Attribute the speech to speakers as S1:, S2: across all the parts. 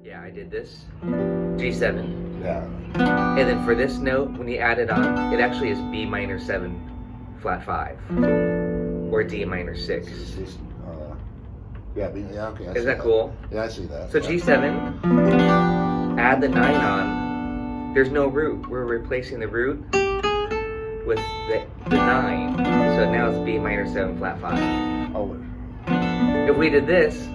S1: Yeah, I did this. G7.
S2: Yeah.
S1: And then for this note, when you add it on, it actually is B minor 7 flat 5 or D minor 6.
S2: Yeah, okay.
S1: Isn't that cool?
S2: Yeah, I see that.
S1: So G7, add the 9 on. There's no root. We're replacing the root with the 9. So now it's B minor 7 flat 5.
S2: Oh.
S1: If we did this,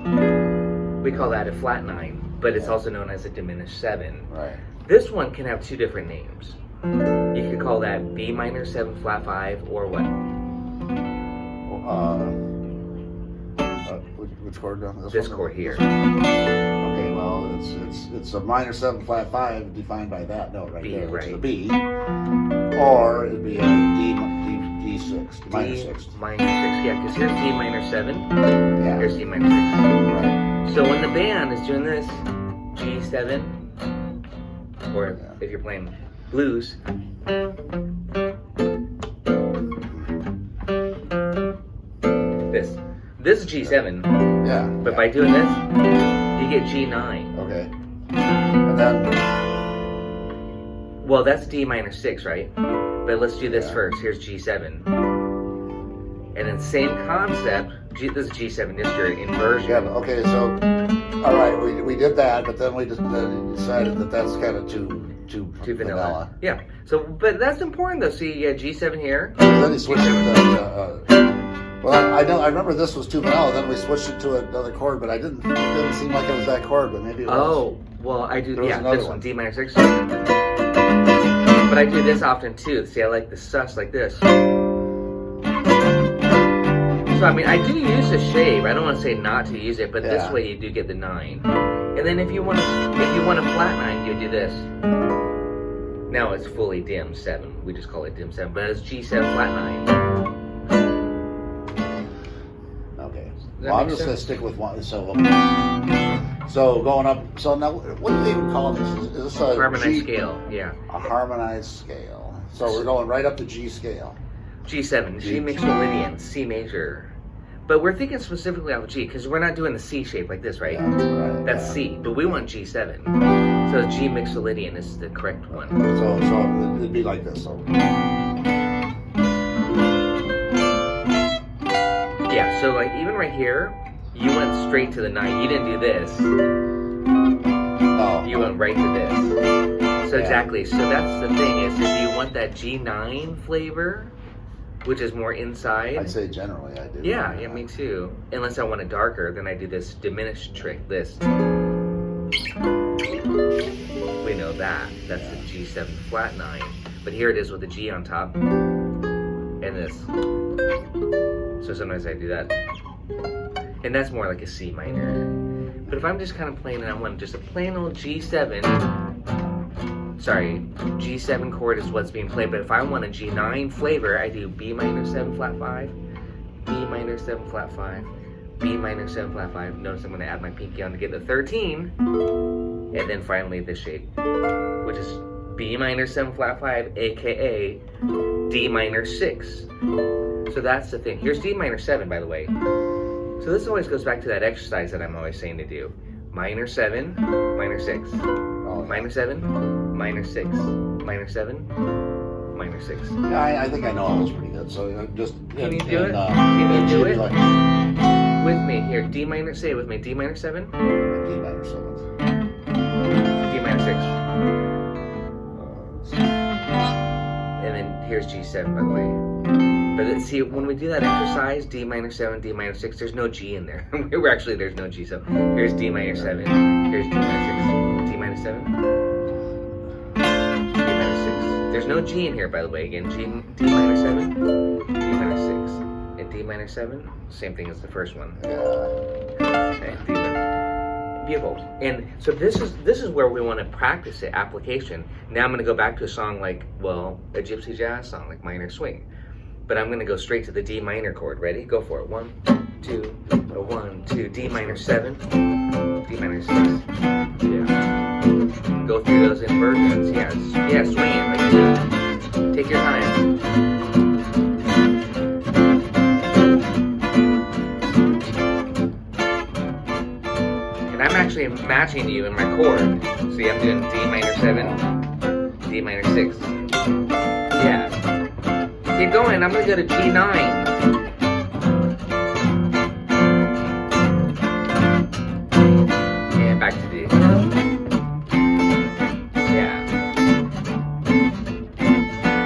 S1: we call that a flat 9, but it's also known as a diminished 7.
S2: Right.
S1: This one can have two different names. You could call that B minor 7 flat 5 or what?
S2: Which chord?
S1: This chord here.
S2: Okay, well, it's a minor 7 flat 5 defined by that note right
S1: B,
S2: there.
S1: right.
S2: It's a B. Or it'd be a D6, minor 6.
S1: Minor 6, yeah, because here's D minor 7,
S2: Yeah.
S1: here's D minor 6.
S2: Right.
S1: So when the band is doing this, G7, or if you're playing blues, this is G7.
S2: Yeah.
S1: But by doing this, you get G9.
S2: Okay. And then.
S1: Well, that's D minor 6, right? But let's do this first. Here's G7. And then same concept. This is G7, just your inversion.
S2: Yeah. Okay. So, all right, we did that, but then we just decided that that's kind of too vanilla.
S1: Yeah. So, but that's important though. See, you got G7 here.
S2: Then he switched it to. Well, I remember this was too vanilla. Then we switched it to another chord, but it didn't seem like it was that chord, but maybe it was.
S1: Oh, well, I do. Yeah, this one, D minor 6. But I do this often too. See, I like the sus like this. So I mean, I do use a shave. I don't want to say not to use it, but this way you do get the 9. And then if you want a flat 9, you do this. Now it's fully dim 7. We just call it dim 7, but it's G7 flat 9.
S2: Okay. Well, I'm just gonna stick with one. So going up. So now, what do they even call this? Is this a
S1: harmonized scale? Yeah.
S2: A harmonized scale. So we're going right up to G scale.
S1: G7, G mixolydian, C major. But we're thinking specifically of G because we're not doing the C shape like this, right?
S2: Yeah, right.
S1: That's C, but we want G7. So G mixolydian is the correct one.
S2: So it'd be like this. So.
S1: Yeah, so like even right here, you went straight to the 9. You didn't do this.
S2: No.
S1: You went right to this. So exactly. So that's the thing is if you want that G9 flavor, which is more inside.
S2: I'd say generally I do.
S1: Yeah, me too. Unless I want it darker, then I do this diminished trick, this. We know that. That's the G7 flat 9. But here it is with the G on top. And this. So sometimes I do that. And that's more like a C minor. But if I'm just kind of playing and I want just a plain old G7, sorry, G7 chord is what's being played, but if I want a G9 flavor, I do B minor 7 flat 5, B minor 7 flat 5, B minor 7 flat 5. Notice I'm going to add my pinky on to get the 13, and then finally this shape, which is B minor 7 flat 5, aka D minor 6. So that's the thing. Here's D minor 7, by the way. So this always goes back to that exercise that I'm always saying to do. Minor 7, minor 6. Minor 7, minor 6, minor 7, minor 6.
S2: Yeah, I think I know all those pretty good. So just
S1: can you do it? Can you do it with me here? D minor. Say it with me. D minor 7.
S2: D minor 7.
S1: D minor 6. And then here's G7, by the way. But see, when we do that exercise, D minor 7, D minor 6, there's no G in there. There's no G. So here's D minor 7. Here's D minor 6. D minor 7. D minor 6. There's no G in here, by the way. Again, D minor 7, D minor 6, and D minor 7. Same thing as the first one. Okay, D minor. Beautiful. And so this is where we want to practice it, application. Now I'm going to go back to a song like, well, a gypsy jazz song like Minor Swing. But I'm going to go straight to the D minor chord. Ready? Go for it. 1, 2, 1, 2, D minor 7, D minor 6. Yeah. Go through those inversions. Yeah, swing it like this. Take your time. And I'm actually matching you in my chord. See, I'm doing D minor 7, D minor 6. Yeah. Keep going. I'm going to go to G9. And back to D. Yeah.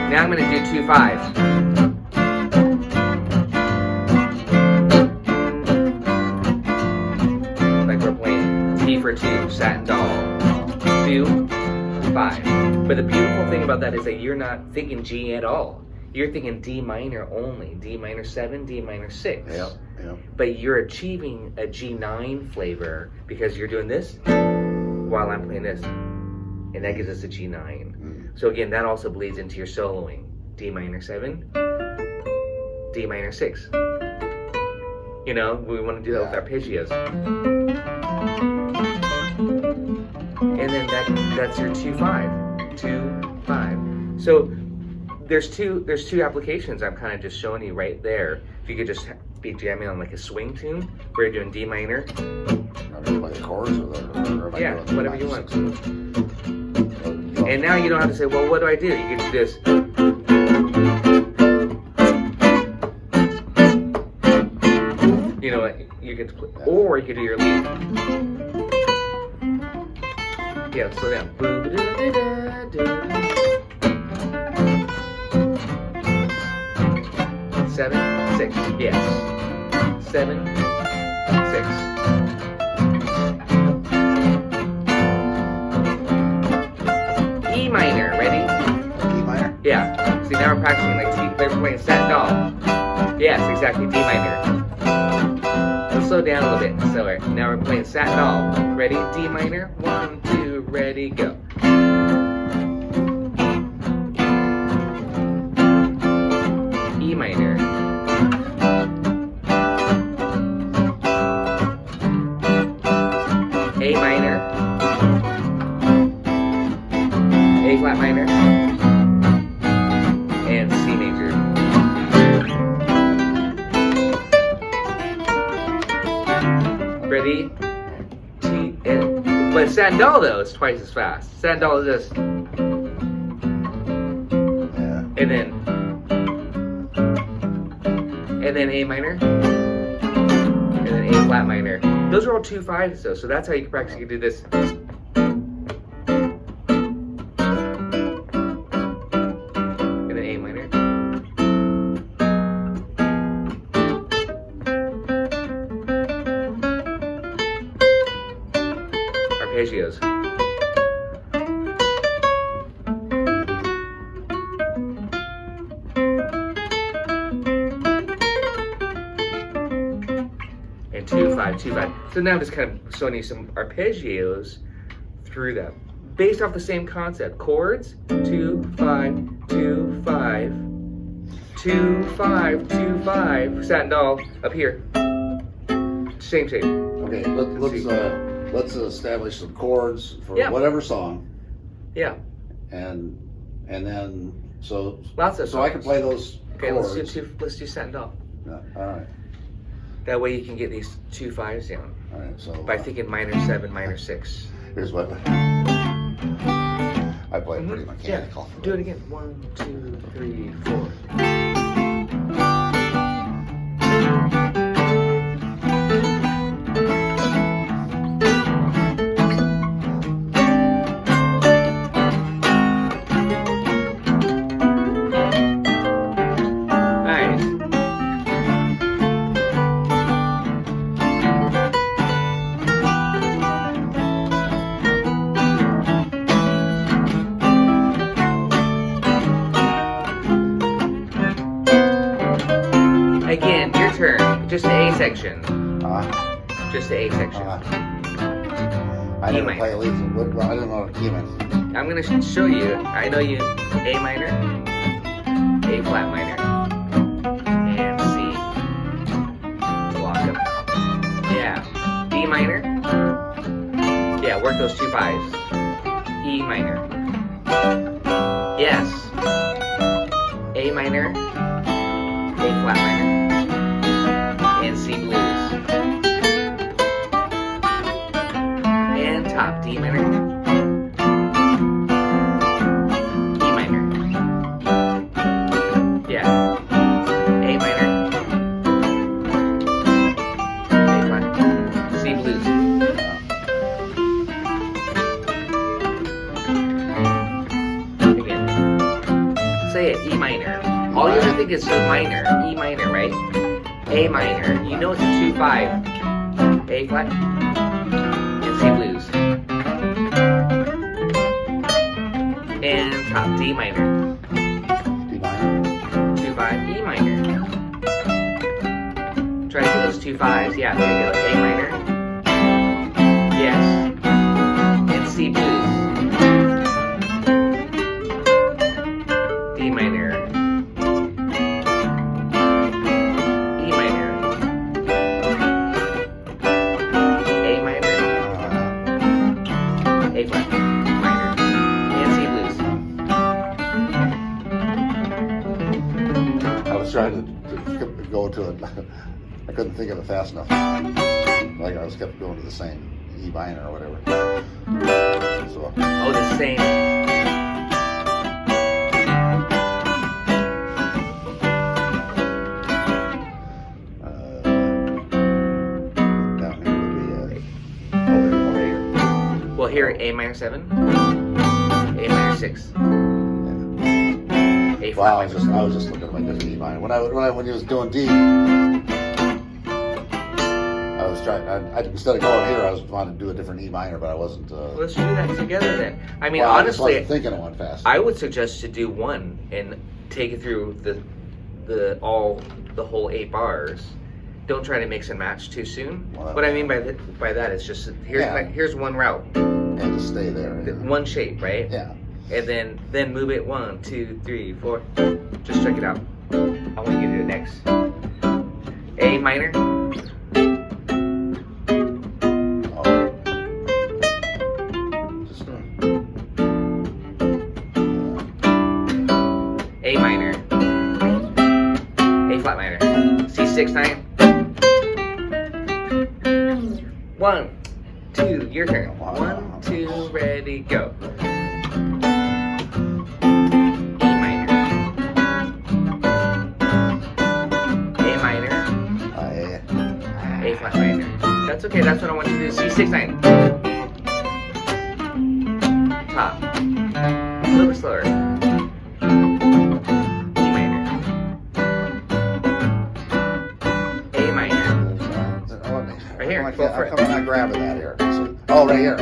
S1: Now I'm going to do 2 5s. Like we're playing T for 2, Satin Doll. 2, 5. But the beautiful thing about that is that you're not thinking G at all. You're thinking D minor only. D minor 7, D minor 6.
S2: Yep, yep.
S1: But you're achieving a G9 flavor because you're doing this while I'm playing this. And that gives us a G9.
S2: Mm.
S1: So again, that also bleeds into your soloing. D minor 7, D minor 6. You know, we want to do that with arpeggios. And then that's your 2 5. 2 5. So there's two applications I'm kind of just showing you right there. If you could just be jamming on like a swing tune where you're doing D minor.
S2: I mean, like the chords or the,
S1: Yeah, whatever you want.
S2: 6.
S1: And now you don't have to say, well, what do I do? You can do this. You know, you could play, or you could do your lead. Yeah, slow down. 7 6. Yes. 7 6. E minor. Ready?
S2: E minor?
S1: Yeah. See, now we're practicing like they're playing Satin Doll. Yes, exactly. D minor. Let's slow down a little bit. Slower. Now we're playing Satin Doll. Ready? D minor. 1, 2, ready, go. E minor. A minor. A flat minor. And C major. Ready? T, and, but Satin Doll though is twice as fast. Satin Doll is this.
S2: Yeah.
S1: And then A minor. And then A flat minor. Those are all 2 5s though, so that's how you can practice. You can do this. And then A minor. Arpeggios. And 2 5 2 5. So now I'm just kind of showing you some arpeggios through them, based off the same concept. Chords 2 5 2 5 2 5 2 5. Satin Doll up here. Same shape.
S2: Okay, let's establish some chords for whatever song,
S1: Yeah.
S2: and then so
S1: Lots of
S2: so I can play those
S1: Okay,
S2: chords.
S1: let's do Satin Doll.
S2: Yeah, all right,
S1: That way you can get these 2 5s down
S2: all right. So
S1: by thinking minor 7, minor 6.
S2: here's what I play pretty mechanical.
S1: Do it again. 1 2 3 4. Nice. Again, your turn. Just the A section. Just the A section.
S2: I
S1: E
S2: never
S1: minor.
S2: play leads. I don't know what key means.
S1: I'm gonna show you. I know you. A minor, A flat minor, and C. Block them. Yeah. D minor. Yeah, work those 2 5s. E minor. Yes. A minor, A flat minor, and C blues. top, D minor, E minor, yeah, A minor, A flat, C blues. Again, say it, E minor. All you have to think is so minor, E minor, right? A minor, you know it's a 2-5, A flat, and C blues. And top, D minor,
S2: D minor.
S1: 2-5, E minor. Try to get those 2-5s, yeah, there you go, A minor, yes, and C blues. D minor, A flat, minor, and C blues.
S2: I was trying to go to it. I couldn't think of it fast enough. Like I was kept going to the same E minor or whatever. So,
S1: Oh, the same.
S2: down here would be over here.
S1: Well, here, A minor 7, A minor 6, A flat
S2: Wow,
S1: minor.
S2: I was just looking at my different E minor. When he was doing D, I was trying. Instead of going here, I was wanting to do a different E minor, but I wasn't.
S1: Let's do that together then. I mean,
S2: well, I just
S1: honestly,
S2: wasn't thinking of one fast.
S1: I would suggest to do one and take it through the whole 8 bars. Don't try to mix and match too soon.
S2: Well,
S1: What I mean by that is just here's one route,
S2: And just stay there. Yeah.
S1: one shape, right?
S2: Yeah.
S1: And then move it 1, 2, 3, 4. Just check it out. I want you to do it next. A minor,
S2: Okay. Just,
S1: A minor, A flat minor, C6 9. 1, 2, your turn. 1, 2, ready, go. E minor, A minor, A flat minor. That's okay, that's what I want you to do. C6 9. Top. A little bit slower. E minor, A minor. Right here, go for
S2: How
S1: it.
S2: come I'm not grabbing that here? Oh, right here.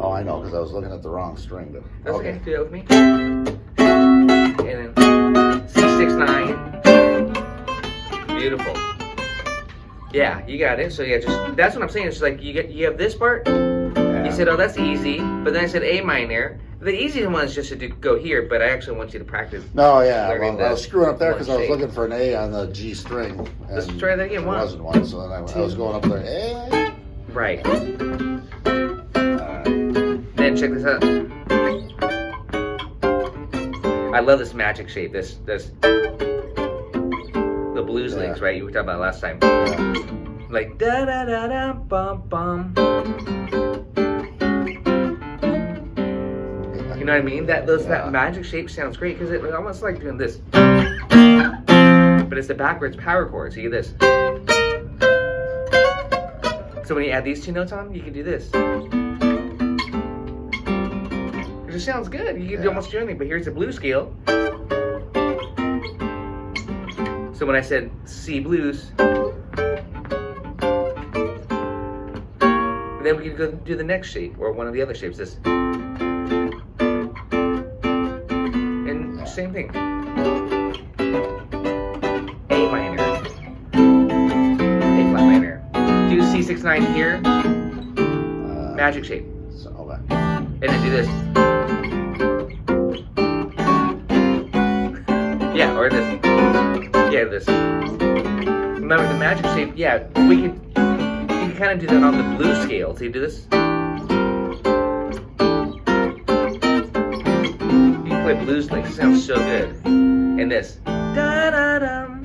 S2: Oh, I know, because I was looking at the wrong string. But
S1: That's okay. Do that with me. And then C6 9. Beautiful. Yeah, you got it. So yeah, just that's what I'm saying. It's like you have this part.
S2: Yeah.
S1: You said, oh, that's easy. But then I said A minor. The easy one is just to go here, but I actually want you to practice.
S2: No, yeah.
S1: learning
S2: Well, I was screwing up there
S1: one
S2: because I was
S1: shape.
S2: looking for an A on the G string.
S1: Let's
S2: and
S1: try that again.
S2: There
S1: 1,
S2: wasn't one, so then I was going up there. A.
S1: right. Then check this out. I love this magic shape. This the blues
S2: Yeah.
S1: links, right? You were talking about last time.
S2: Yeah.
S1: Like da da da da bum bum. You know what I mean? That magic shape sounds great because it almost like doing this. But it's the backwards power chord. So you get this. So when you add these 2 notes on, you can do this. It just sounds good. You can almost do anything. But here's the blues scale. So when I said C blues, then we can go do the next shape or one of the other shapes. This. And same thing. A minor. A flat minor. Do C6 9 here. Magic shape.
S2: So, okay.
S1: And then do this. Yeah, or this. Yeah, this. Remember the magic shape, yeah, you can kind of do that on the blues scale. So you do this. You can play blues like it sounds so good. And this. Da da dum.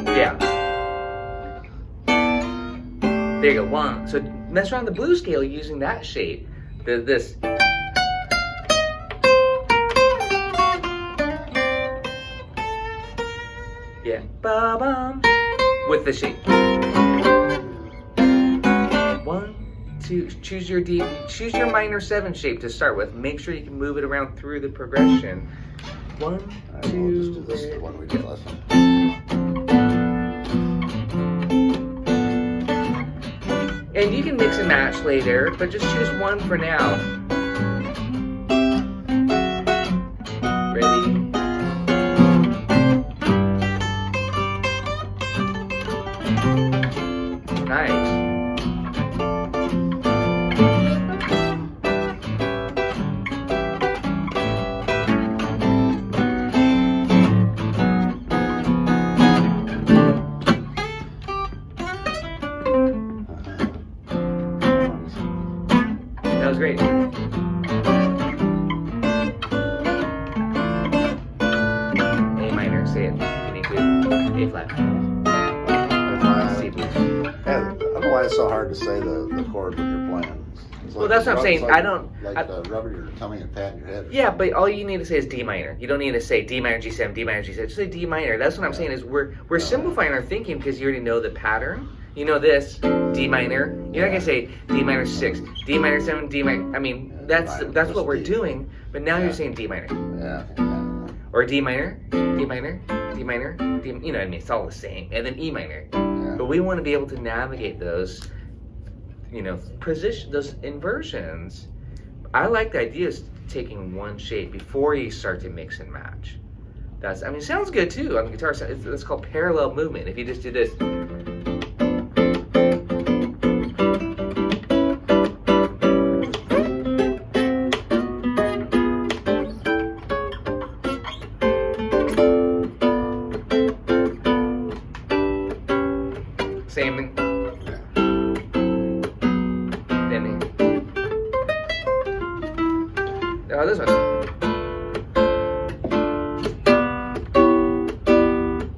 S1: Yeah. There you go, 1. So mess around the blues scale using that shape. This. Yeah, ba-bum, with the shape. 1, 2. Choose your D. Choose your minor 7 shape to start with. Make sure you can move it around through the progression. 1, 2.
S2: We'll just do this, the one we did last time.
S1: And you can mix and match later, but just choose 1 for now. Ready? Nice. That was great. A minor, say it. You need to. A flat. C blues.
S2: I don't know why it's so hard to say the chord when you're playing. It's
S1: Well, that's what I'm saying.
S2: like,
S1: I don't.
S2: Like rubbing your tummy and patting your head.
S1: Yeah, but all you need to say is D minor. You don't need to say D minor, G7, D minor, G7. Just say D minor. That's what I'm saying is we're simplifying our thinking because you already know the pattern. You know this, D minor. You're not gonna say D minor 6, D minor 7, D minor. I mean, that's what we're doing. But now you're saying D minor.
S2: Yeah.
S1: Or D minor, D minor, D minor, D. You know what I mean? It's all the same. And then E minor.
S2: Yeah.
S1: But we want to be able to navigate those, those inversions. I like the idea of taking one shape before you start to mix and match. It sounds good too on the guitar. It's called parallel movement. If you just do this. Same. Then this one.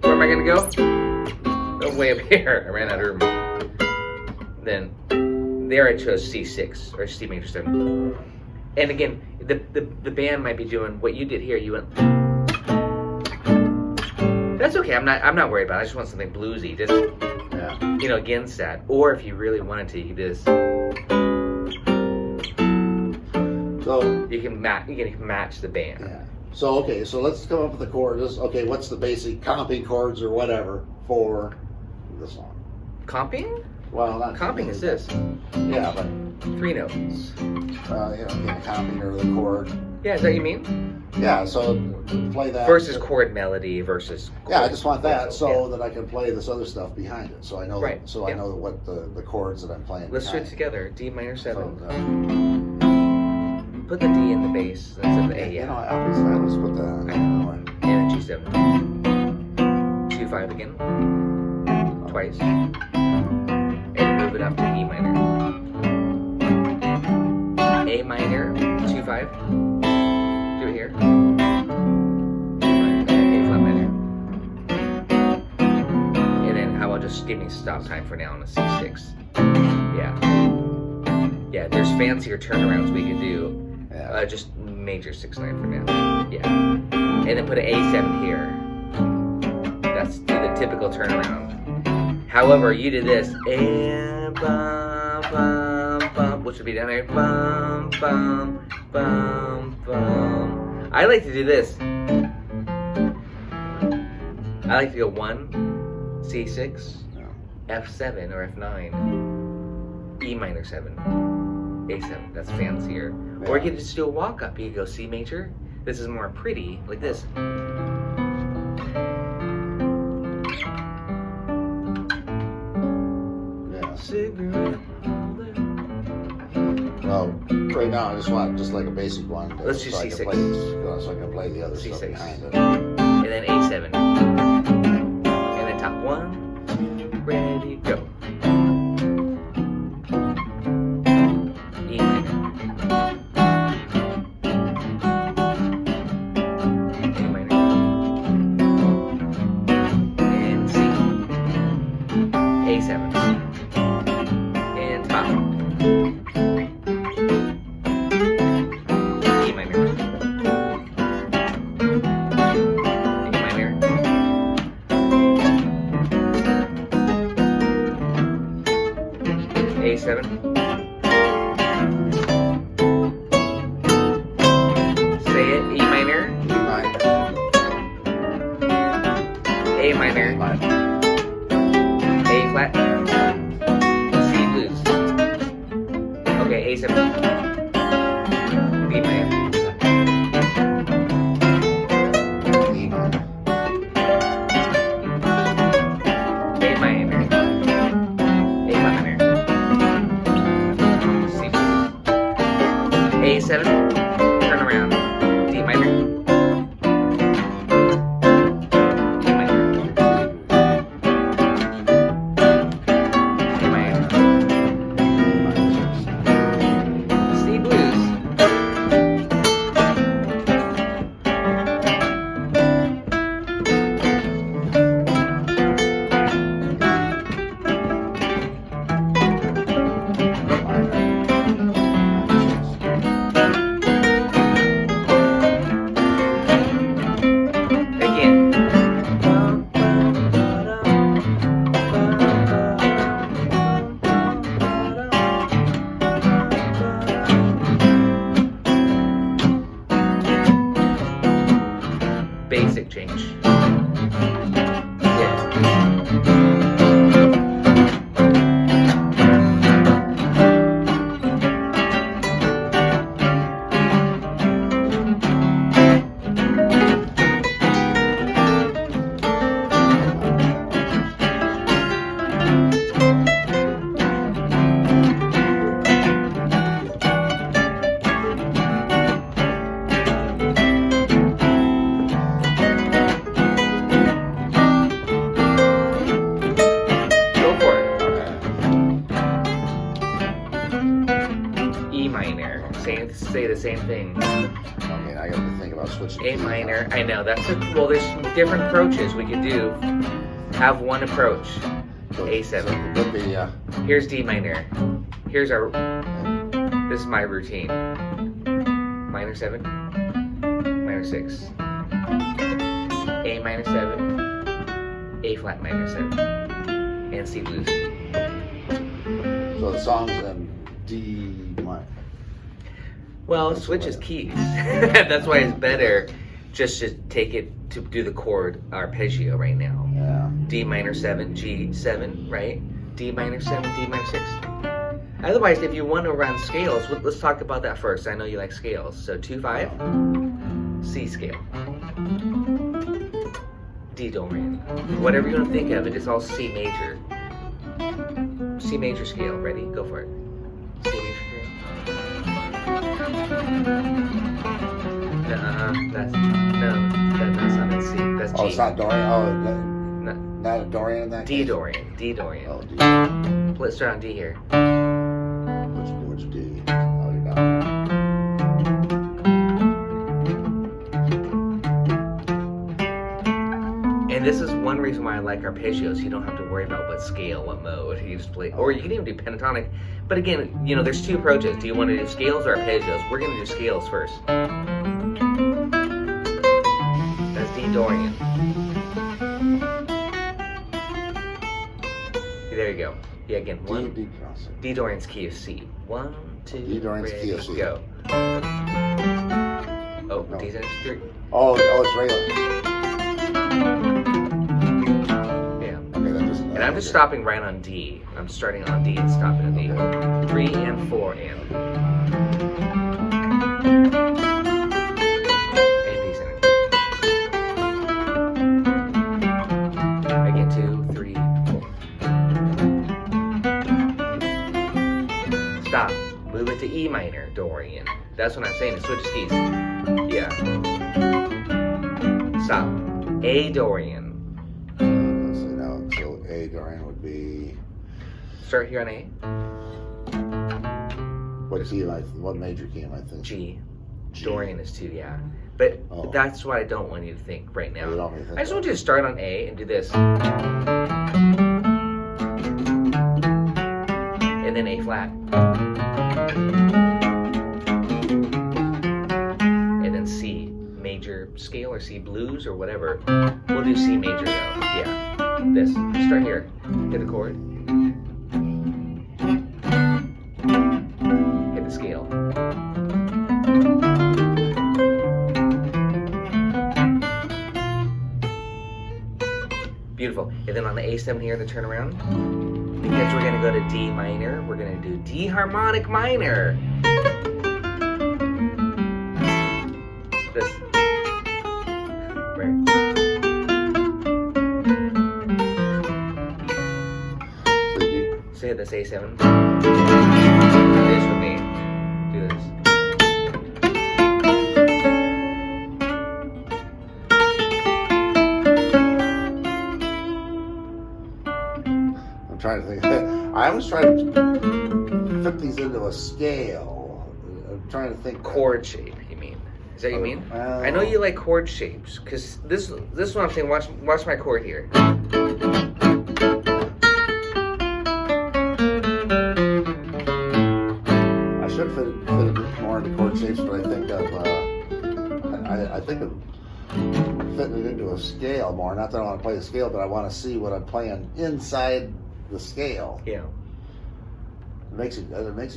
S1: Where am I gonna go? Oh, way up here. I ran out of room. Then there I chose C6 or C major 7. And again, the band might be doing what you did here. You went. That's okay. I'm not worried about it. I just want something bluesy. Just against that. Or if you really wanted to, you could do this. So you can match the band.
S2: Yeah. So okay, so let's come up with the chords. Okay, what's the basic comping chords or whatever for the song?
S1: Comping?
S2: Well, not
S1: comping is this.
S2: Yeah, but
S1: 3 notes.
S2: Comping or the chord.
S1: Yeah, is that what you mean?
S2: Yeah, so play that.
S1: Versus chord melody versus chord.
S2: Yeah, I just want that so that I can play this other stuff behind it. So I know
S1: right.
S2: I know what the chords that I'm playing.
S1: Let's do it together. D minor 7.
S2: So,
S1: put the D in the bass instead of the A.
S2: I always put the
S1: and a G7. 2-5 again. Twice. And move it up to E minor. A minor, 2-5. Do it here. A flat minor. And then how about just give me stop time for now on a C6. Yeah, there's fancier turnarounds we can do. Just major 6-9 for now. Yeah. And then put an A7 here. That's the typical turnaround. However, you did this. And bum, bum, bum, which would be down there. Bum, bum, bum, bum. I like to do this. I like to go 1, C6, F7 or F9, E minor 7, A7. That's fancier. Yeah. Or you could just do a walk up. You could go C major. This is more pretty, like this. Cigarette.
S2: Well, right now I just want like a basic one.
S1: Let's do C6.
S2: So I can play the other
S1: C6.
S2: stuff behind it.
S1: And then A7. And then top 1. Ready, go. E minor. A minor. And C. A7. A7. Say it. E minor.
S2: E minor.
S1: A minor.
S2: A minor.
S1: A flat. C blues. Okay, A7. B minor.
S2: E minor.
S1: A minor. A minor. C blues. A7. Turn around. D minor. E minor. A minor. C blues. Again. Basic change. Yeah. Go for it. E minor. Say the same thing.
S2: I mean, I got to think about switching.
S1: A minor. I know that's well. There's different approaches we could do. Have one approach. A7.
S2: Would be,
S1: Here's D minor. Here's our. This is my routine. Minor 7. Minor 6. A minor 7. A flat minor 7. And C blues.
S2: so the song's in D minor.
S1: Well, it switches keys. That's why it's better just to take it to do the chord arpeggio right now.
S2: Yeah.
S1: D minor 7, G7, right? D minor 7, D minor 6. Otherwise, if you want to run scales, let's talk about that first. I know you like scales. So 2-5, C scale. D Dorian. Whatever you want to think of it, it's all C major. C major scale. Ready? Go for it. C major scale. That's not in C. That's G.
S2: Oh, it's not Dorian. Oh,
S1: No,
S2: not a Dorian in that
S1: D
S2: case?
S1: Dorian. D Dorian.
S2: Oh, D.
S1: Let's start on D here.
S2: Which D? Oh, you're down.
S1: And this is one reason why I like arpeggios. You don't have to worry about what scale, what mode. You just play, or you can even do pentatonic. But again, you know, there's two approaches. Do you want to do scales or arpeggios? We're going to do scales first. That's D Dorian. There you go. Yeah, again, one.
S2: D cross.
S1: D Dorian's key of C. 1, 2,
S2: D Dorian's key of C.
S1: go. Oh,
S2: No.
S1: D's 3.
S2: Oh, it's regular.
S1: Yeah.
S2: Okay, that just.
S1: And I'm just stopping right on D. I'm starting on D and stopping on D.
S2: Okay.
S1: 3 and 4 and. A, B center. Again, 2, 3, 4. Stop. Move it to E minor, Dorian. That's what I'm saying. It switches keys. Yeah. Stop. A Dorian.
S2: Let's see now. So A Dorian would be.
S1: Start here on A.
S2: What key am I? What major key am I thinking?
S1: G.
S2: G.
S1: Dorian is 2, yeah. But
S2: Oh.
S1: that's what I don't want you to think right
S2: You
S1: now.
S2: don't want me to think
S1: I just
S2: of
S1: want you to start on A and do this. And then A flat. And then C. Major scale or C blues or whatever. We'll do C major though. Yeah. This. Start here. Hit a chord. And then on the A7 here, the turnaround, because we're gonna go to D minor, we're gonna do D harmonic minor. This, right. So hit this A7. Do this with me. Do this.
S2: I'm trying to think. I always try to fit these into a scale. I'm trying to think.
S1: Chord shape, you mean? Is that what you mean? I know you like chord shapes, because this is what I'm saying. Watch my chord here.
S2: I should fit it more into chord shapes, but I think of fitting it into a scale more. Not that I want to play the scale, but I want to see what I'm playing inside the scale.
S1: Yeah.
S2: It makes it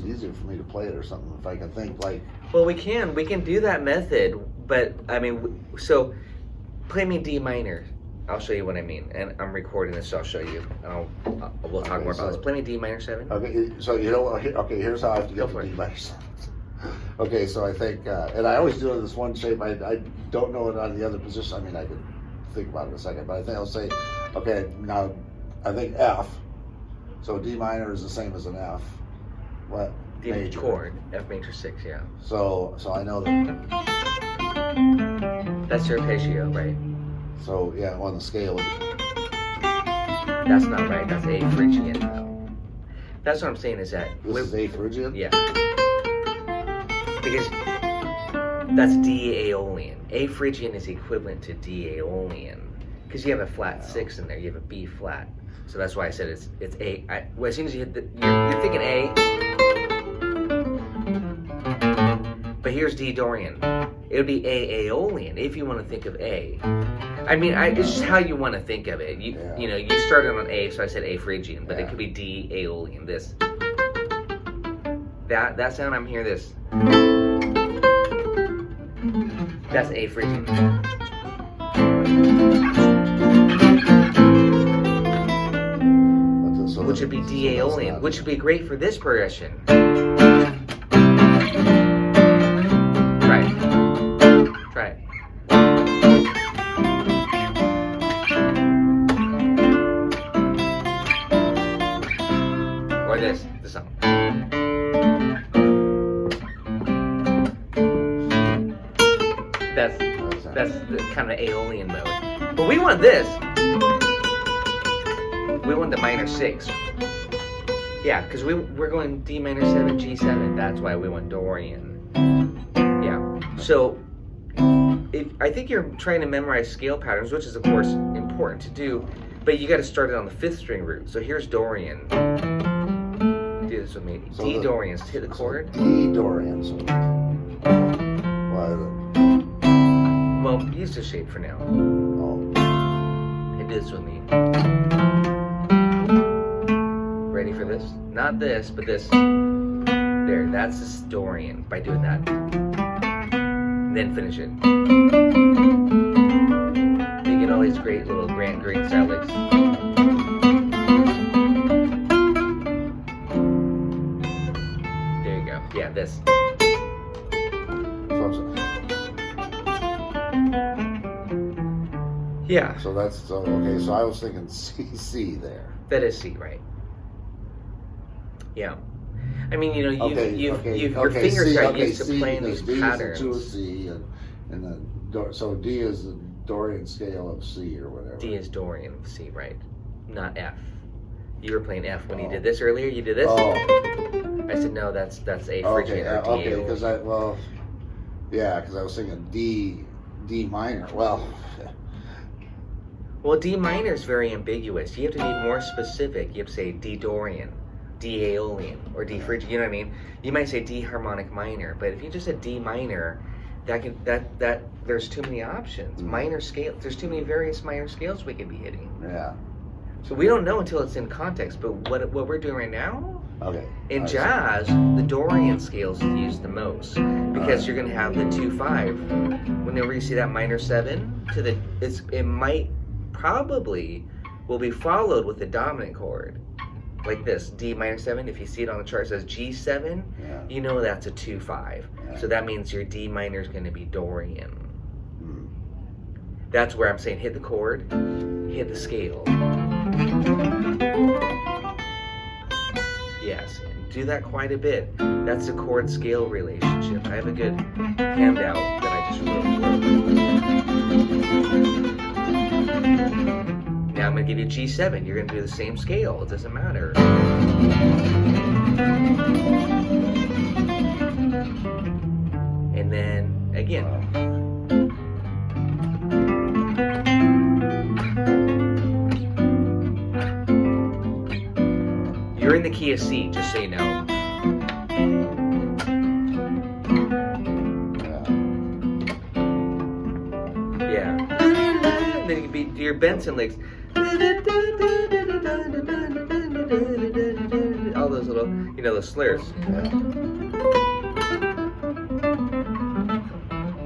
S2: easier for me to play it or something if I can think like.
S1: Well, we can do that method, but I mean, so play me D minor. I'll show you what I mean, and I'm recording this, so I'll show you. And we'll talk more about this. Play me D minor 7.
S2: Okay, so here's how I have to get to D minor 7. Okay, so I think, and I always do it in this one shape. I don't know it on the other position. I mean, I could think about it in a second, but I think I'll say, okay, now I think F. So D minor is the same as an F. What?
S1: D major chord, F major 6, yeah.
S2: So I know that.
S1: That's your arpeggio, right?
S2: So yeah, on the scale.
S1: That's not right. That's A Phrygian. That's what I'm saying is that.
S2: This is A Phrygian?
S1: Yeah. Because that's D Aeolian. A Phrygian is equivalent to D Aeolian. Because you have a flat 6 in there. You have a B flat. So that's why I said it's A. Well, as soon as you hit you're thinking A. But here's D Dorian. It would be A Aeolian if you want to think of A. I mean, it's just how you want to think of it. You know, you started on A, so I said A Phrygian, but it could be D Aeolian. This. That sound I'm hearing this. That's A Phrygian. Which would be D Aeolian, which would be great for this progression. Try it. Or this song. That's the kind of Aeolian mode. But we want this. We want the minor 6. Yeah, because we're going D minor 7, G7. That's why we want Dorian. Yeah. So I think you're trying to memorize scale patterns, which is of course important to do, but you got to start it on the 5th string root. So here's Dorian. Do this with me.
S2: So
S1: D Dorian. Hit the chord.
S2: D Dorian. So
S1: well, use this shape for now.
S2: Oh.
S1: Hit this with me. Ready for this? Not this, but this. There, that's this Dorian by doing that. Then finish it. You get all these great little Grant Green style licks. There you go. Yeah, this. Yeah.
S2: So that's okay. So I was thinking C there.
S1: That is C, right? Yeah. I mean, you know, your fingers are used to playing these patterns.
S2: D is a C, so D is the Dorian scale of C or whatever.
S1: D is Dorian of C, right? Not F. You were playing F when you did this earlier. You did this.
S2: Oh.
S1: I said no. That's A Phrygian or D.
S2: Okay, because I was thinking D minor. Well,
S1: D minor is very ambiguous. You have to be more specific. You have to say D Dorian, D Aeolian, or D Phrygian. You know what I mean? You might say D harmonic minor, but if you just said D minor, that there's too many options. Minor scale. There's too many various minor scales we could be hitting.
S2: Yeah.
S1: So we don't know until it's in context. But what we're doing right now?
S2: Okay.
S1: In jazz, the Dorian scales is used the most because you're going to have the 2-5. Whenever you see that minor 7 to the, it might probably will be followed with a dominant chord. Like this, D minor 7. If you see it on the chart, it says G7.
S2: Yeah.
S1: You know that's a 2-5.
S2: Yeah.
S1: So that means your D minor is going to be Dorian. That's where I'm saying hit the chord, hit the scale. Yes, do that quite a bit. That's the chord scale relationship. I have a good handout that I just wrote. Now I'm going to give you G7. You're going to do the same scale. It doesn't matter. And then again. You're in the key of C, just so you know. Yeah. And then you can be your Benson licks. All those little, you know, those slurs.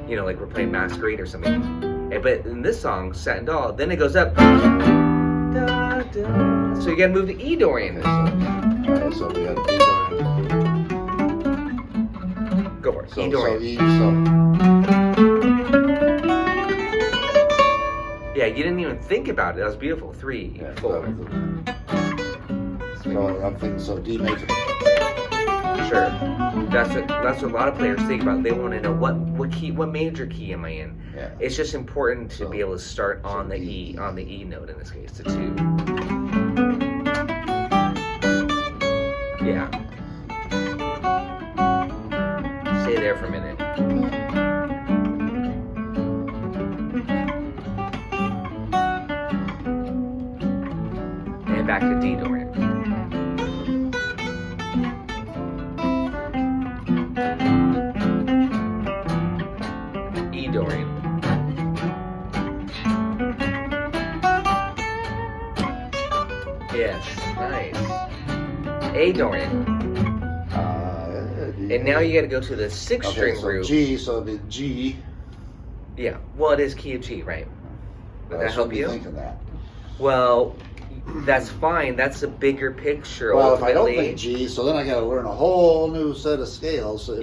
S1: You know, like we're playing Masquerade or something. But in this song, Satin Doll, then it goes up. So you gotta move to E Dorian.
S2: Alright, so we got E Dorian.
S1: Go for it.
S2: So,
S1: E Dorian.
S2: So E,
S1: Yeah, you didn't even think about it. That was beautiful. 3, 4.
S2: So I'm thinking, so D major.
S1: Sure. That's what a lot of players think about. They want to know what major key am I in?
S2: Yeah.
S1: It's just important to
S2: So,
S1: be able to start on the
S2: D.
S1: on the E note in this case, the 2. Yeah. Stay there for a minute. And back to D Dorian. E Dorian. Yes, nice. A Dorian. And now you got to go to the 6th string
S2: so
S1: root.
S2: G, so the G.
S1: Yeah, well, it is key of G, right? Would that help you?
S2: Thinking that.
S1: Well, that's fine. That's a bigger picture.
S2: Well, if I don't
S1: ultimately.
S2: think G, so then I got to learn a whole new set of scales. So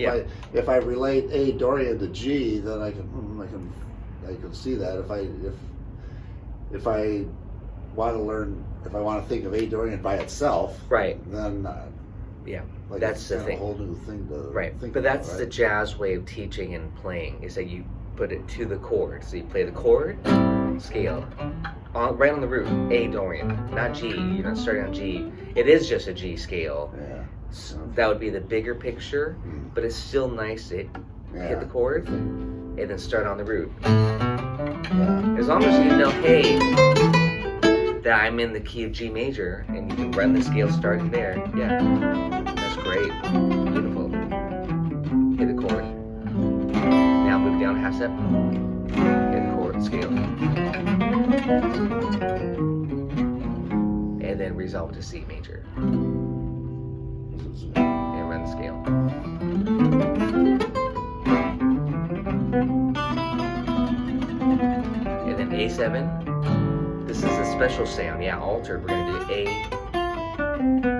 S2: if I relate A Dorian to G, then I can see that. If I want to learn, if I want to think of A Dorian by itself,
S1: right?
S2: Then
S1: yeah,
S2: like
S1: that's the thing.
S2: A whole new thing to think
S1: But that's
S2: about,
S1: the jazz way of teaching and playing, is that you put it to the chord. So you play the chord, scale, right on the root, A Dorian, not G. You're not starting on G. It is just a G scale.
S2: Yeah.
S1: So that would be the bigger picture, but it's still nice to hit the chord and then start on the root.
S2: Yeah.
S1: As long as you know, hey, that I'm in the key of G major, and you can run the scale starting there. Yeah, that's great. Beautiful. Hit the chord. Now move down half step. Hit the chord, scale. And then resolve to C major. And run the scale. And then A7. This is a special sound. Yeah, altered. We're going to do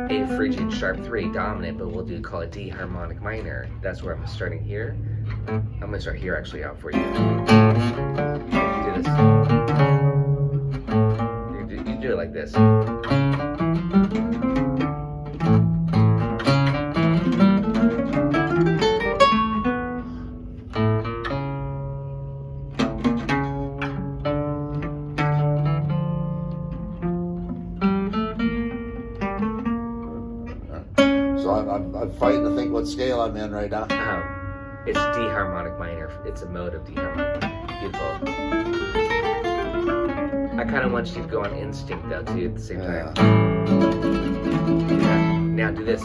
S1: A frigid, sharp 3, dominant, but we'll call it D harmonic minor. That's where I'm starting here. I'm going to start here actually out for you. Do this. You do it like this.
S2: So I'm fighting to think what scale I'm in right now.
S1: It's D harmonic minor. It's a mode of D harmonic minor. Beautiful. I kind of want you to go on instinct though too at the same time. Yeah. Now do this.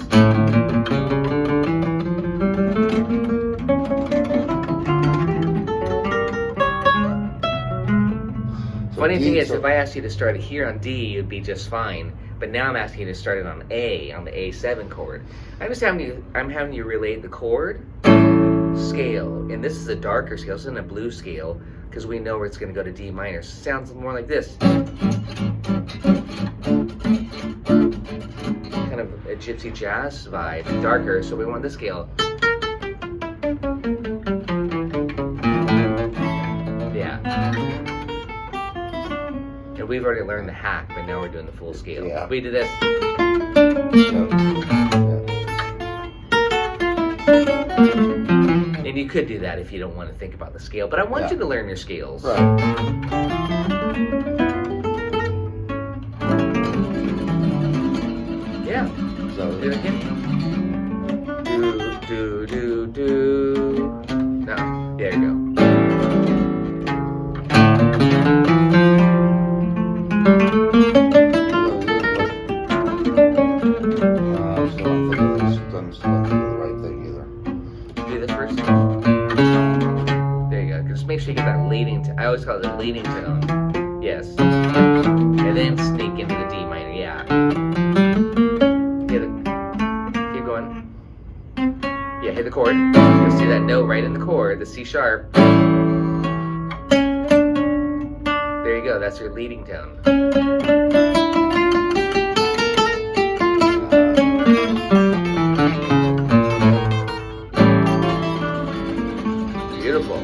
S1: Funny thing is, if I asked you to start it here on D, you'd be just fine. But now I'm asking you to start it on A, on the A7 chord. I'm having you relate the chord, scale, and this is a darker scale. This isn't a blue scale. because we know it's going to go to D minor. So it sounds more like this. Kind of a gypsy jazz vibe, darker, so we want this scale. Yeah. And we've already learned the hack, but now we're doing the full scale.
S2: Yeah.
S1: We do this. And you could do that if you don't want to think about the scale, but I want you to learn your scales.
S2: Right.
S1: Yeah.
S2: So
S1: Do it again. Do. No. There you go.
S2: I'm still not thinking of the right thing either.
S1: Do this first. There you go. Just make sure you get that leading tone. I always call it the leading tone. Yes. And then sneak into the D minor. Yeah. Keep going. Yeah, hit the chord. You'll see that note right in the chord, the C sharp. There you go. That's your leading tone. Beautiful.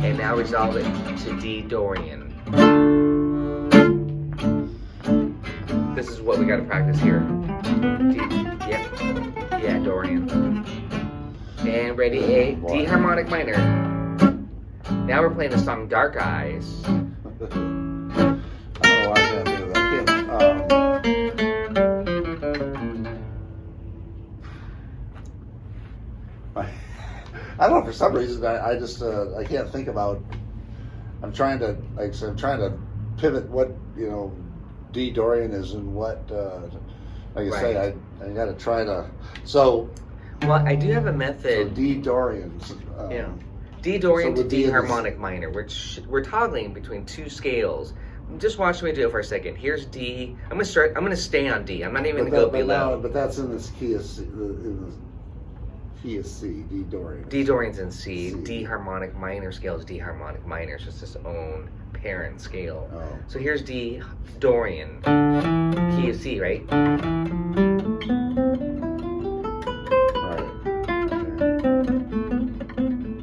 S1: And now resolve it to D Dorian. This is what we got to practice here. D, yeah, Dorian. And ready, A, D harmonic minor. Now we're playing the song Dark Eyes.
S2: I don't know why I can't do that. I don't know, for some reason I just I can't think about. I'm trying to, like I said, I'm trying to pivot what, you know, D Dorian is and what, like I say, I got to try to. So.
S1: Well, I do have a method.
S2: So D Dorian.
S1: Yeah. D Dorian
S2: so
S1: to D harmonic minor. We're toggling between two scales. Just watch me do it for a second. Here's D. I'm gonna stay on D. I'm not even gonna go below.
S2: But that's in this key of C. In the key of C. D Dorian.
S1: D Dorian's in C. D harmonic minor scale is D harmonic minor. It's just its own parent scale.
S2: Oh.
S1: So here's D Dorian. Key of C, right?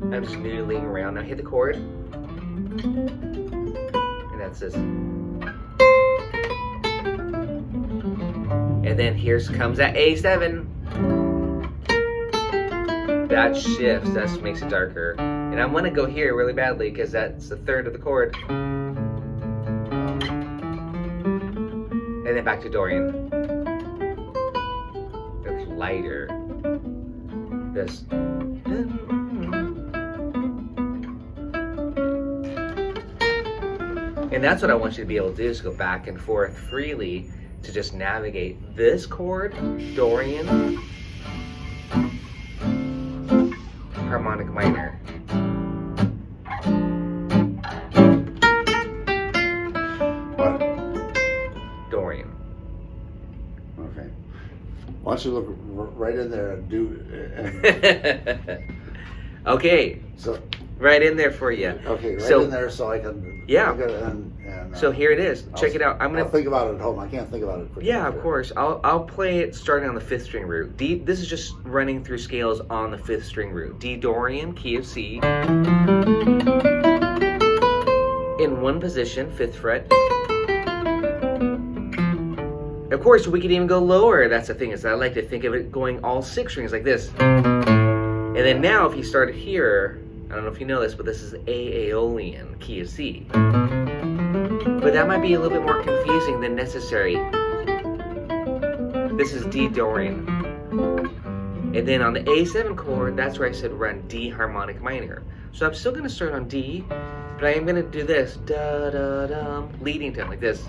S1: I'm just noodling around. Now hit the chord. And that's this. And then here comes that A7. That shifts. That makes it darker. And I want to go here really badly because that's the third of the chord. And then back to Dorian. Looks lighter. This. And that's what I want you to be able to do, is go back and forth freely to just navigate this chord, Dorian, harmonic minor.
S2: What?
S1: Dorian.
S2: Okay. Why don't you look right in there and do.
S1: Okay.
S2: So.
S1: Right in there for you.
S2: Okay, right in there so I can.
S1: Yeah.
S2: Look at it and,
S1: so here it is. Check it out.
S2: I'll think about it at home. I can't think about it quickly.
S1: Yeah, of course. I'll play it starting on the 5th string root. D. This is just running through scales on the 5th string root. D Dorian, key of C. In one position, 5th fret. Of course, we could even go lower. That's the thing, is I like to think of it going all 6 strings like this. And then now, if you start here, I don't know if you know this, but this is A Aeolian, key of C. But that might be a little bit more confusing than necessary. This is D Dorian. And then on the A7 chord, that's where I said run D harmonic minor. So I'm still gonna start on D, but I am gonna do this, da da dum, leading tone like this.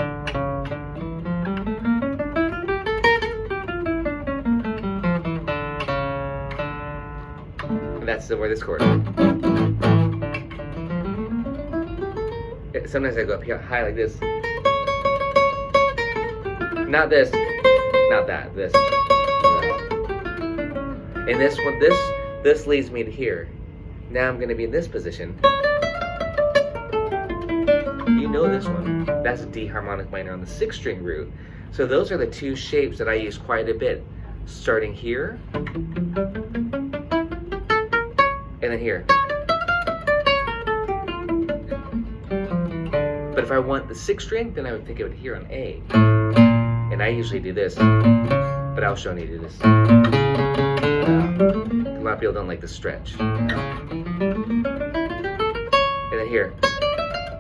S1: And that's where this chord. Sometimes I go up here high like this. Not this. Not that. This. And this one, this leads me to here. Now I'm going to be in this position. you know this one. That's a D harmonic minor on the 6th string root. So those are the two shapes that I use quite a bit. Starting here, and then here. But if I want the 6th string, then I would think of it here on A. And I usually do this, but I'll show you to do this. A lot of people don't like the stretch. And then here.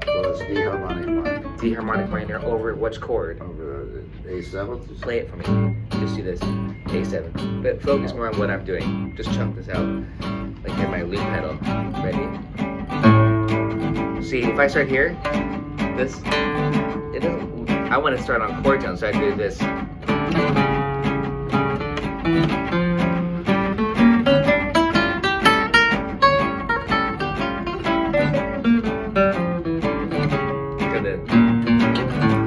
S2: So that's D harmonic minor.
S1: D harmonic minor over which chord?
S2: Over A7?
S1: Play it for me. Just do this. A7. But focus more on what I'm doing. Just chunk this out. Like in my loop pedal. Ready? See, if I start here, this, it doesn't, I want to start on chord tone, so I do this. To the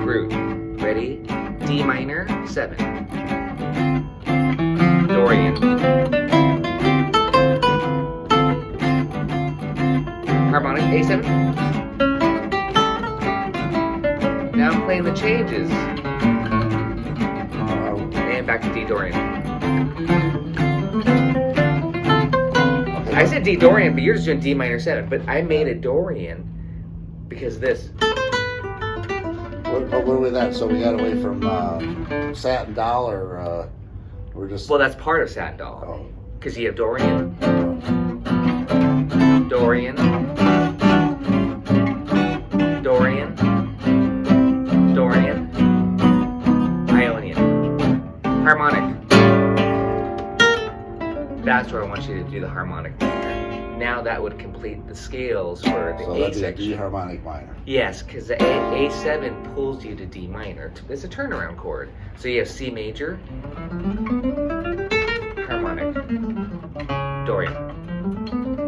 S1: root. Ready? D minor, 7. Dorian. Harmonic, A7. Now I'm playing the changes. And back to D Dorian. I said D Dorian, but you're just doing D minor 7. But I made a Dorian because of this.
S2: What are we at? So we got away from Satin Doll, or we're just...
S1: Well, that's part of Satin Doll. Because you have Dorian, Dorian, Dorian, Dorian, Ionian, harmonic. That's where I want you to do the harmonic minor. Now that would complete the scales for the A section.
S2: So that'd be a D harmonic minor.
S1: Yes, because the A7 pulls you to D minor. It's a turnaround chord. So you have C major, harmonic, Dorian.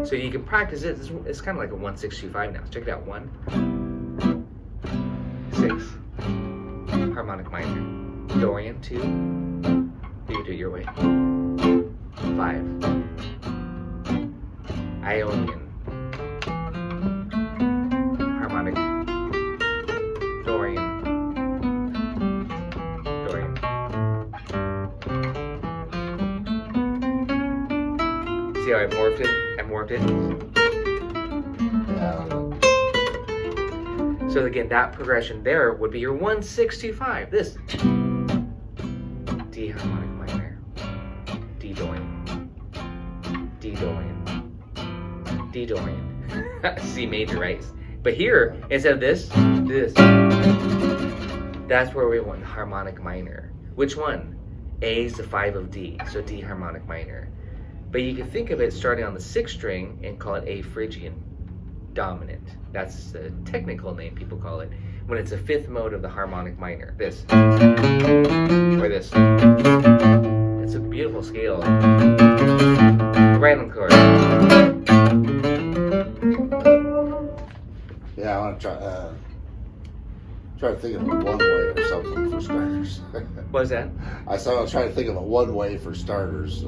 S1: So you can practice it. It's kind of like a 1-6-2-5 now. Check it out. 1, 6, harmonic minor, Dorian, 2. You can do it your way. 5, Ionian, harmonic, Dorian, Dorian. See how I morphed it?
S2: Yeah.
S1: So again, that progression there would be your 1-6-2-5. This D harmonic minor, D Dorian, D Dorian, D Dorian, C major, right? But here, instead of this, this. That's where we want the harmonic minor. Which one? A is the 5 of D, so D harmonic minor. But you can think of it starting on the 6th string and call it A Phrygian dominant. That's the technical name people call it. When it's a 5th mode of the harmonic minor. This. Or this. It's a beautiful scale. Right on the chord.
S2: Yeah, I want to try to think of a one way or something for starters.
S1: What was that?
S2: I was trying to think of a one way for starters.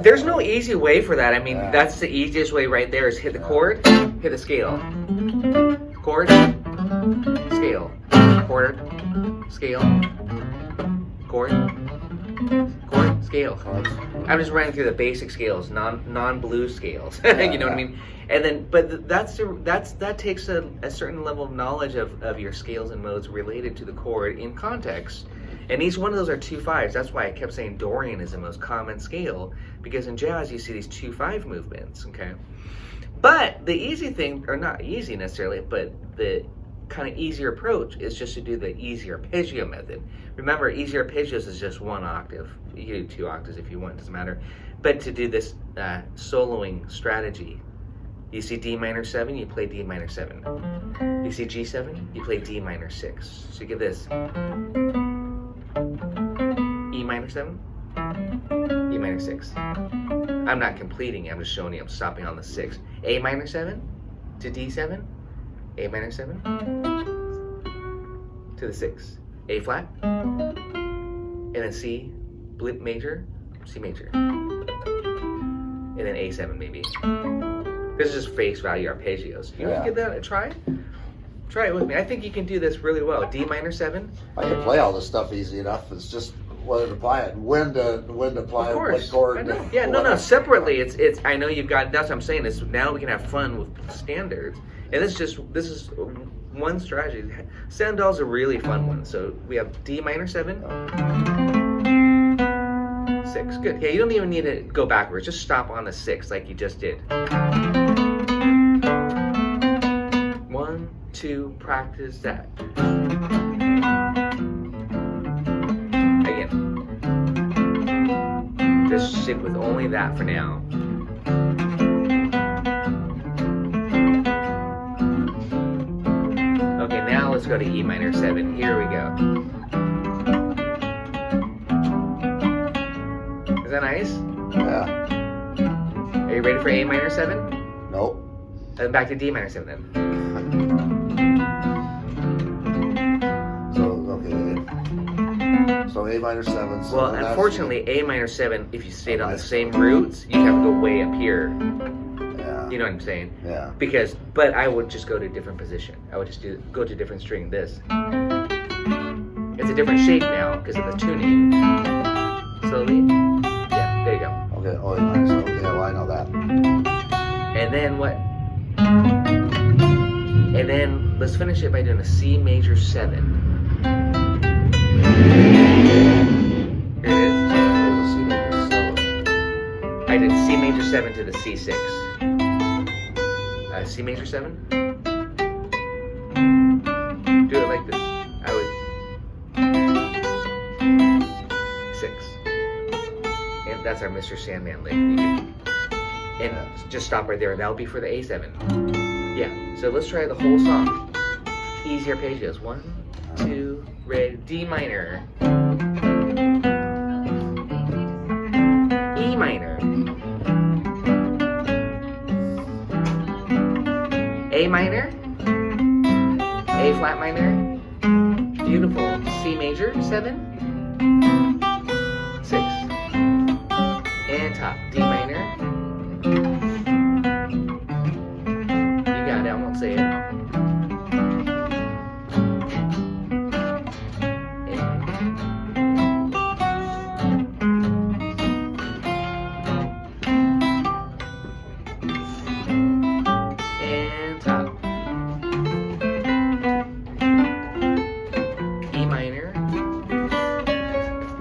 S1: There's no easy way for that. I mean, that's the easiest way right there is hit the chord, hit the scale. Chord, scale. Chord, scale. Chord, scale. I'm just running through the basic scales, non-blues scales. You know what I mean? And then, but that takes a certain level of knowledge of your scales and modes related to the chord in context. And each one of those are 2/5s. That's why I kept saying Dorian is the most common scale, because in jazz you see these 2/5 movements, okay? But the easy thing, or not easy necessarily, but the kind of easier approach is just to do the easy arpeggio method. Remember, easy arpeggios is just 1 octave. You can do 2 octaves if you want, it doesn't matter. But to do this soloing strategy, you see D minor 7, you play D minor 7. You see G7, you play D minor 6. So you get this. E minor 7, E minor 6. I'm not completing it, I'm just showing you I'm stopping on the 6. A minor 7 to D7, A minor 7 to the 6. A flat, and then C major, C major, and then A7 maybe. This is just face value arpeggios. You want to give that a try? Try it with me. I think you can do this really well. D minor 7.
S2: I can play all this stuff easy enough. It's just whether to apply it, when to apply it, what chord.
S1: I know. Yeah, no. Separately, it's. I know you've got. That's what I'm saying. Is now we can have fun with standards, and this is one strategy. Satin Doll's a really fun one. So we have D minor 7, 6. Good. Yeah, you don't even need to go backwards. Just stop on the 6 like you just did. 1, 2. Practice that. Just stick with only that for now. Okay, now let's go to E minor 7. Here we go. Is that nice?
S2: Yeah.
S1: Are you ready for A minor 7?
S2: Nope.
S1: Then back to D minor 7 then.
S2: So A minor 7. So
S1: well, unfortunately, A minor 7, if you stayed on the same roots, you have to go way up here.
S2: Yeah.
S1: You know what I'm saying?
S2: Yeah.
S1: But I would just go to a different position. I would just go to a different string. This. It's a different shape now because of the tuning. Slowly. Yeah, there you go.
S2: Okay. Oh, A minor 7. Okay, well, I know that.
S1: And then what? And then let's finish it by doing a C major 7. Here it is. I did C major 7 to the C6. C major 7. Do it like this. I would 6. And that's our Mr. Sandman lick. And just stop right there. That'll be for the A7. Yeah. So let's try the whole song. Easy arpeggios. 1, 2, ready. D minor. E minor. A minor. A flat minor. Beautiful. C major 7. 6. And top. D minor. You got it. I won't say it.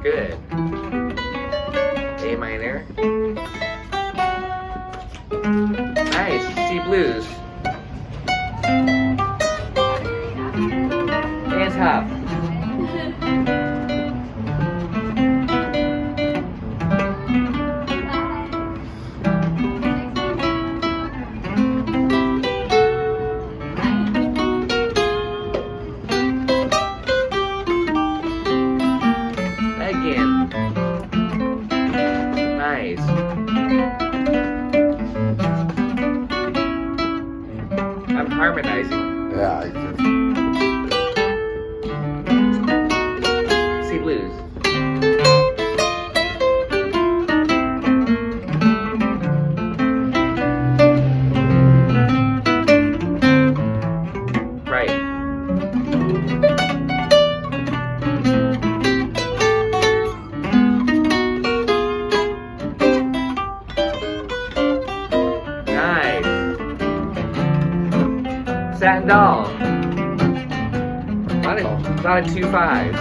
S1: Good. A minor. Nice. C blues. And top. Again. Nice. I'm harmonizing.
S2: Yeah,
S1: C blues. Right. Satin Doll. A lot of 2 5s.